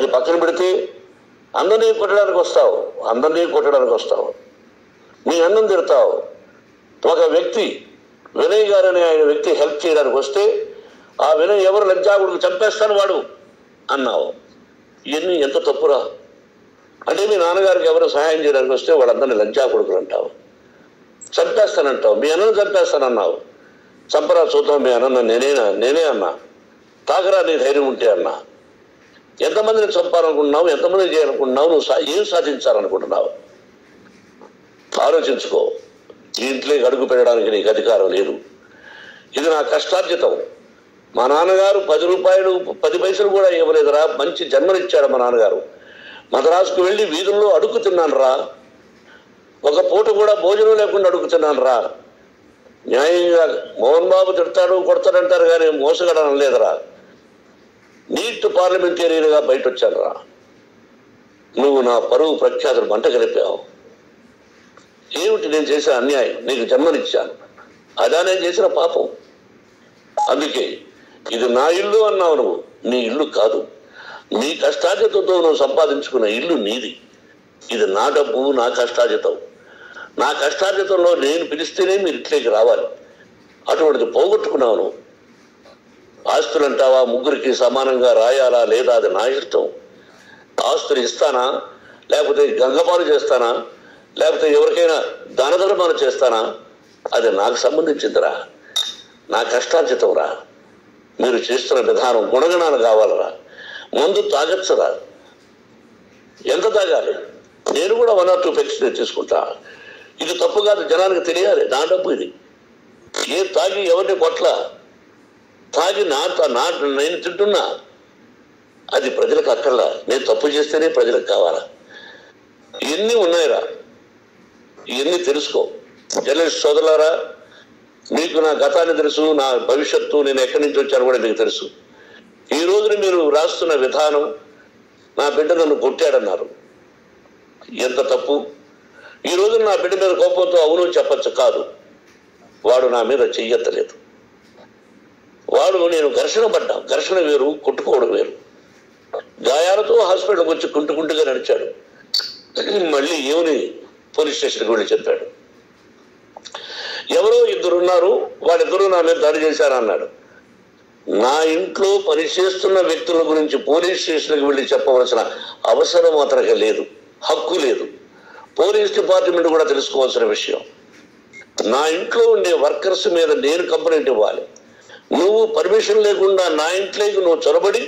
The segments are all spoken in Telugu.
అది పక్కన పెడితే అందరినీ కొట్టడానికి వస్తావు, మీ అన్నం తిడతావు. ఒక వ్యక్తి వినయ్ గారు అనే ఆయన వ్యక్తి హెల్ప్ చేయడానికి వస్తే ఆ వినయ్ ఎవరు లంచాకుడికి చంపేస్తాను వాడు అన్నావు. ఇవన్నీ ఎంత తప్పురా? అంటే మీ నాన్నగారికి ఎవరు సహాయం చేయడానికి వస్తే వాళ్ళందరినీ లంచాకుడుకులు అంటావు, చంపేస్తానంటావు. మీ అన్నను చంపేస్తానన్నావు. చంపరా చూద్దాం మీ అన్న. నేనే అన్నా. తాకరా నీ ధైర్యం ఉంటే అన్నా. ఎంతమందిని చంపాలనుకుంటున్నావు, ఎంతమందిని చేయాలనుకుంటున్నావు, నువ్వు ఏం సాధించాలనుకుంటున్నావు ఆలోచించుకో. ఇంట్లోకి అడుగు పెట్టడానికి నీకు అధికారం లేదు. ఇది నా కష్టార్జితం. మా నాన్నగారు 10 రూపాయలు 10 పైసలు కూడా ఇవ్వలేదురా. మంచి జన్మనిచ్చాడు మా నాన్నగారు. మద్రాసుకు వెళ్ళి వీధుల్లో అడుగు తిన్నాను రా. ఒక పూట కూడా భోజనం లేకుండా అడుగుతున్నాను రా. న్యాయంగా మోహన్ బాబు తిడతాడు కొడతాడంటారు కానీ మోసగడనం లేదురా. నీట్ పార్లమెంటేరియన్గా బయట వచ్చాను రా. నువ్వు నా పరువు ప్రఖ్యాతులు మంట కలిపావు. ఏమిటి నేను చేసిన అన్యాయం? నీకు జన్మనిచ్చాను, అదా నేను చేసిన పాపం. అందుకే ఇది నా ఇల్లు అన్నావు. నువ్వు నీ ఇల్లు కాదు. నీ కష్టార్జితంతో నువ్వు సంపాదించుకున్న ఇల్లు నీది. ఇది నా డబ్బు, నా కష్టార్జితం. నా కష్టార్జితంలో నేను పిలిస్తేనే మీరు ఇంట్లోకి రావాలి. అటువంటిది పోగొట్టుకున్నావు నువ్వు. ఆస్తులు అంటావా? 3కి సమానంగా రాయాలా లేదా అది నా ఇష్టం. ఆస్తులు ఇస్తానా, లేకపోతే గంగపాలు చేస్తానా, లేకపోతే ఎవరికైనా దానధర్మాలు చేస్తానా, అది నాకు సంబంధించిందిరా. నా కష్టార్జితం రా. మీరు చేస్తున్న విధానం గుణగణాలు కావాలరా. ముందు తాగచ్చరా. ఎంత తాగాలి? నేను కూడా 1 or 2 పెగ్స్ తీసుకుంటా. ఇది తప్పు కాదు, జనానికి తెలియాలి. నా డబ్బు ఇది. ఏ తాగి ఎవరిని కొట్ల తాగి నేను తింటున్నా, అది ప్రజలకు అక్కర్లా. నేను తప్పు చేస్తేనే ప్రజలకు కావాలా. ఇవన్నీ ఉన్నాయిరా. ఇవన్నీ తెలుసుకో. జర్నలిస్ట్ సోదరులారా, మీకు నా గతాన్ని తెలుసు, నా భవిష్యత్తు, నేను ఎక్కడి నుంచి వచ్చాను కూడా మీకు తెలుసు. ఈ రోజున మీరు రాస్తున్న విధానం, నా బిడ్డ నన్ను కొట్టాడన్నారు. ఎంత తప్పు. ఈ రోజున నా బిడ్డ మీద కోపంతో అవును చెప్పచ్చు. కాదు, వాడు నా మీద చెయ్యెత్తలేదు. నేను ఘర్షణ పడ్డా. ఘర్షణ వేరు, కొట్టుకోవడం వేరు. గాయాలతో హాస్పిటల్కి వచ్చి కుంటుకుంటుగా నడిచాడు. మళ్ళీ ఏమని పోలీస్ స్టేషన్కి వెళ్ళి చెప్పాడు. ఎవరో 2 ఉన్నారు, వాళ్ళిద్దరూ నా మీద దాడి చేశారన్నాడు. నా ఇంట్లో పనిచేస్తున్న వ్యక్తుల గురించి పోలీస్ స్టేషన్కి వెళ్ళి చెప్పవలసిన అవసరం అతనికి లేదు, హక్కు లేదు. పోలీస్ డిపార్ట్మెంట్ కూడా తెలుసుకోవాల్సిన విషయం. నా ఇంట్లో ఉండే వర్కర్స్ మీద నేను కంప్లైంట్ ఇవ్వాలి. నువ్వు పర్మిషన్ లేకుండా నా ఇంట్లోకి నువ్వు చొరబడి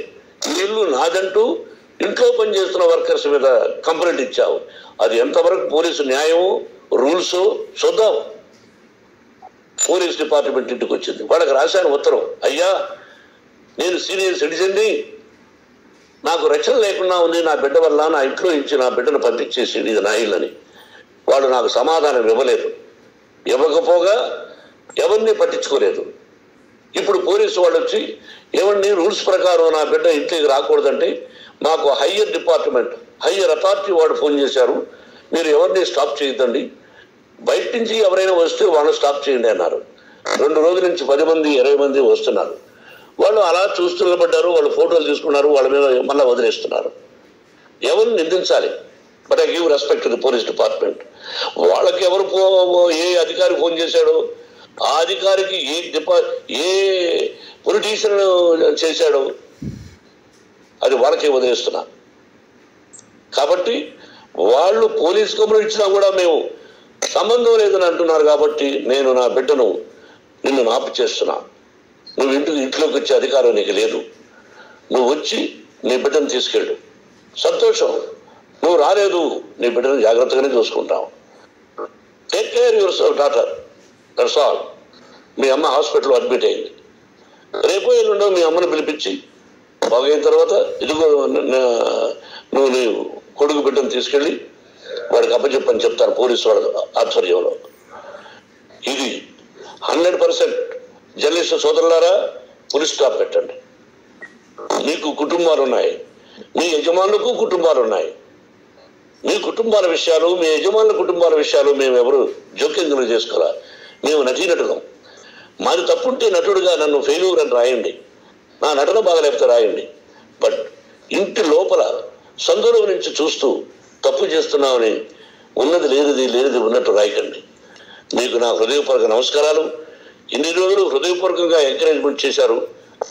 ఇల్లు నాదంటూ ఇంట్లో పనిచేస్తున్న వర్కర్స్ మీద కంప్లైంట్ ఇచ్చావు. అది ఎంతవరకు పోలీసు న్యాయము, రూల్స్ చూద్దాం. పోలీస్ డిపార్ట్మెంట్ ఇంటికి వచ్చింది. వాళ్ళకి రాశాను ఉత్తరం. అయ్యా, నేను సీనియర్ సిటిజన్ని, నాకు రక్షణ లేకుండా ఉంది నా బిడ్డ వల్ల. నా ఇంట్లో నుంచి నా బిడ్డను పంపించేసి ఇది నా ఇల్లని. వాళ్ళు నాకు సమాధానం ఇవ్వలేదు. ఇవ్వకపోగా ఎవరిని పట్టించుకోలేదు. ఇప్పుడు పోలీసు వాళ్ళు వచ్చి ఏమండి రూల్స్ ప్రకారం నా బిడ్డ ఇంటికి రాకూడదంటే మాకు హయ్యర్ డిపార్ట్మెంట్, హయ్యర్ అథారిటీ వాడు ఫోన్ చేశారు. మీరు ఎవరిని స్టాప్ చేయొద్దండి, బయట నుంచి ఎవరైనా వస్తే వాళ్ళని స్టాప్ చేయండి అన్నారు. 2 రోజుల నుంచి 10 మంది 20 మంది వస్తున్నారు. వాళ్ళు అలా చూస్తూ నిలబడ్డారు. వాళ్ళు ఫోటోలు తీసుకున్నారు. వాళ్ళ మీద మళ్ళీ వదిలేస్తున్నారు. ఎవరిని నిందించాలి? But I give respect to the police department. వాళ్ళకి ఎవరు ఏ అధికారి ఫోన్ చేశాడో, ఆ అధికారికి ఏ పొలిటీషియన్ చేశాడో అది వాళ్ళకే వదిలేస్తున్నా. కాబట్టి వాళ్ళు పోలీస్ కంప్లైంట్ ఇచ్చినా కూడా మేము సంబంధం లేదని అంటున్నారు. కాబట్టి నేను నా బిడ్డను నిన్ను నాపు చేస్తున్నా. నువ్వు ఇంట్లోకి వచ్చే అధికారం నీకు లేదు. నువ్వు వచ్చి నీ బిడ్డను తీసుకెళ్ళు. సంతోషం. నువ్వు రాలేదు, నీ బిడ్డను జాగ్రత్తగానే చూసుకుంటావు. Take care yourself daughter, that's all. మీ అమ్మ హాస్పిటల్లో అడ్మిట్ అయింది. రేపో ఎల్లుండో మీ అమ్మను పిలిపించి బాగైన తర్వాత ఇదిగో నువ్వు నీ కొడుకు బిడ్డను తీసుకెళ్ళి వాడికి అప్పచెప్పని చెప్తారు పోలీసు వాళ్ళ ఆధ్వర్యంలో. ఇది 100% జర్నలిస్టు సోదరులారా, పులి స్టాప్ పెట్టండి. మీకు కుటుంబాలు ఉన్నాయి, మీ యజమానులకు కుటుంబాలు ఉన్నాయి. మీ కుటుంబాల విషయాలు, మీ యజమానుల కుటుంబాల విషయాలు మేము ఎవరు జోక్యం చేసుకోరా. మేము నటీనటులం. మాది తప్పుంటే నటుడుగా నన్ను ఫెయిల్యూర్ అని రాయండి, నా నటన బాగలేకపోతే రాయండి. బట్ ఇంటి లోపల సందులో నుంచి చూస్తూ తప్పు చేస్తున్నామని ఉన్నది లేనిది ఉన్నట్టు రాయకండి. మీకు నా హృదయపూర్వక నమస్కారాలు. ఇన్ని రోజులు హృదయపూర్వకంగా ఎంకరేజ్మెంట్ చేశారు.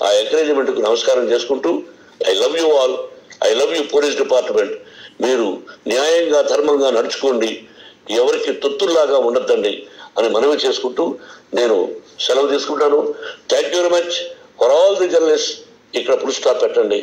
ఆ ఎంకరేజ్మెంట్కు నమస్కారం చేసుకుంటూ I love you all. I love you police department. మీరు న్యాయంగా ధర్మంగా నడుచుకోండి, ఎవరికి తొత్తుల్లాగా ఉండద్దండి అని మనవి చేసుకుంటూ నేను సెలవు తీసుకుంటాను. Thank you very much for all the journalist. ఇక్కడ ఫుల్ స్టాప్ పెట్టండి.